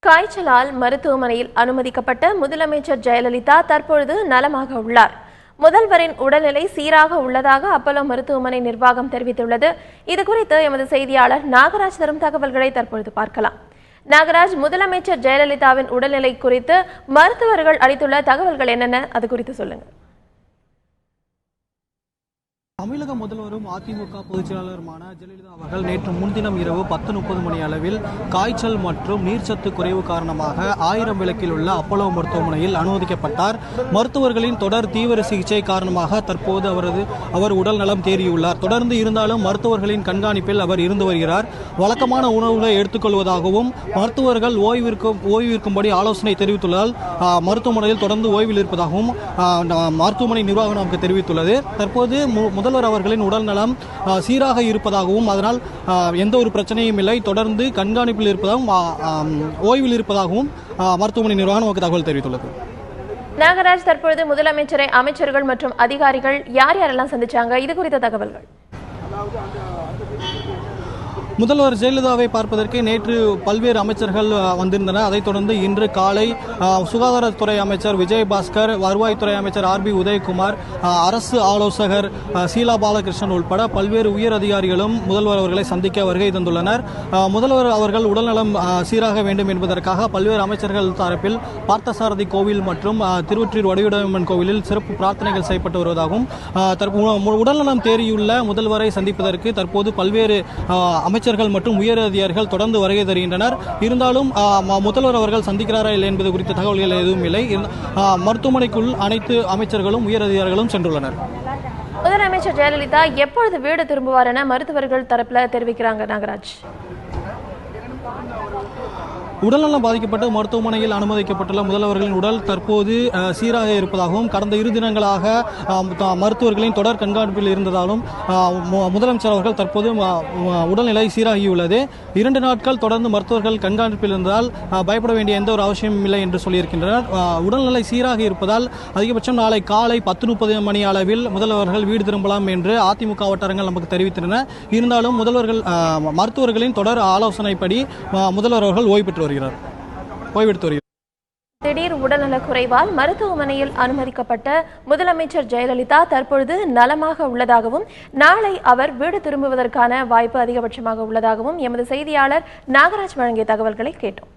காய்ச்சலால் மருத்துவமனையில் அனுமதிக்கப்பட்ட முதலமைச்சர் ஜெயலலிதா தற்பொழுது நலமாக உள்ளார். முதல்வரின் உடல்நிலை சீராக உள்ளதாக அப்பல்லோ மருத்துவமனை நிர்வாகம் தெரிவித்துள்ளது. இதுகுறித்து எமது செய்தியாளர் நாகராஜ் தரும் தகவல்களை தற்பொழுது பார்க்கலாம். நாகராஜ், முதலமைச்சர் ஜெயலலிதாவின் உடல்நிலை குறித்து மருத்துவர்கள் அளித்துள்ள தகவல்கள் என்னென்ன, அது குறித்து சொல்லுங்க. தமிழக முதல்வரும் அதிமுக பொதுச் செயலாளருமான ஜெயலலிதா அவர்கள் நேற்று முன்தினம் இரவு 10:30 மணி அளவில் காய்ச்சல் மற்றும் நீர்ச்சத்து குறைவு காரணமாக 1000 விளக்கில் உள்ள அப்பல்லோ மருத்துவமனையில் அனுமதிக்கப்பட்டார். மருத்துவர்களின் தொடர் தீவிர சிகிச்சை காரணமாக தற்போது அவர் உடல் நலம் தேறியுள்ளார். தொடர்ந்து இருந்தாலும் மருத்துவர்களின் கண்காணிப்பில் அவர் இருந்து வருகிறார். வழக்கமான உணவுகளை எடுத்துக்கொள்வதாகவும் மருத்துவர்கள் ஓய்விற்கும்படி ஆலோசனை தெரிவித்துள்ளதால் மருத்துவமனையில் தொடர்ந்து ஓய்வில் இருப்பதாகவும் மருத்துவமனை நிர்வாகம் நமக்கு தெரிவித்துள்ளது. தற்போது முதல்வர் அவர்களின் உடல் நலம் சீராக இருப்பதாகவும் அதனால் எந்த ஒரு பிரச்சனையும் இல்லை, தொடர்ந்து கண்காணிப்பில் இருப்பதாகவும் ஓய்வில் இருப்பதாகவும் மருத்துவமனை நிர்வாகம் நமக்கு தகவல் தெரிவித்துள்ளது. நாகராஜ், தற்பொழுது முதலமைச்சரை அமைச்சர்கள் மற்றும் அதிகாரிகள் யாரெல்லாம் சந்திச்சாங்க, இது குறித்த தகவல்கள்? முதல்வர் ஜெயலலிதாவை பார்ப்பதற்கு நேற்று பல்வேறு அமைச்சர்கள் வந்திருந்தனர். அதைத் தொடர்ந்து இன்று காலை சுகாதாரத்துறை அமைச்சர் விஜயபாஸ்கர், வருவாய்த்துறை அமைச்சர் RB உதயகுமார், அரசு ஆலோசகர் ஷீலா பாலகிருஷ்ணன் உட்பட பல்வேறு உயர் அதிகாரிகளும் முதல்வர் அவர்களை சந்திக்க வருகை தந்துள்ளனர். முதல்வர் அவர்கள் உடல்நலம் சீராக வேண்டும் என்பதற்காக பல்வேறு அமைச்சர்கள் தரப்பில் பார்த்தசாரதி கோவில் மற்றும் திருவொற்றியூர் வடிவுடையம்மன் கோவிலில் சிறப்பு பிரார்த்தனைகள் செய்யப்பட்டு வருவதாகவும் உடல்நலம் தேறியுள்ள முதல்வரை சந்திப்பதற்கு தற்போது பல்வேறு அமைச்சர்கள் மற்றும் உயர் அதிகாரிகள் தொடர்ந்து வருகை தருகின்றனர். இருந்தாலும் முதல்வர் அவர்கள் சந்திக்கிறாரா இல்லை என்பது குறித்த தகவல்கள் எதுவும் இல்லை. மருத்துவமனைக்குள் அனைத்து அமைச்சர்களும் உயர் அதிகாரிகளும் சென்றுள்ளனர். முதலமைச்சர் ஜெயலலிதா எப்பொழுது வீடு திரும்புவார் என மருத்துவர்கள் தரப்புல தெரிவிக்கிறாங்க நாகராஜ்? உடல்நலம் பாதிக்கப்பட்டு மருத்துவமனையில் அனுமதிக்கப்பட்டுள்ள முதல்வர்களின் உடல் தற்போது சீராக இருப்பதாகவும் கடந்த 2 தினங்களாக மருத்துவர்களின் தொடர் கண்காணிப்பில் இருந்ததாலும் முதலமைச்சர் அவர்கள் தற்போது உடல்நிலை சீராகியுள்ளது. 2 நாட்கள் தொடர்ந்து மருத்துவர்கள் கண்காணிப்பில் இருந்ததால் பயப்பட வேண்டிய எந்த ஒரு அவசியமும் இல்லை என்று சொல்லியிருக்கின்றனர். உடல்நிலை சீராக இருப்பதால் அதிகபட்சம் நாளை காலை 10:30 மணி அளவில் முதல்வர்கள் வீடு திரும்பலாம் என்று அதிமுக வட்டாரங்கள் நமக்கு தெரிவித்தன. இருந்தாலும் மருத்துவர்களின் தொடர் ஆலோசனைப்படி முதல்வர் அவர்கள் ஓய்வெடுத்து வருகிறார். திடீர் உடல்நலக் குறைவால் மருத்துவமனையில் அனுமதிக்கப்பட்ட முதலமைச்சர் ஜெயலலிதா தற்பொழுது நலமாக உள்ளதாகவும் நாளை அவர் வீடு திரும்புவதற்கான வாய்ப்பு அதிகபட்சமாக உள்ளதாகவும் எமது செய்தியாளர் நாகராஜ் வழங்கிய தகவல்களை கேட்டோம்.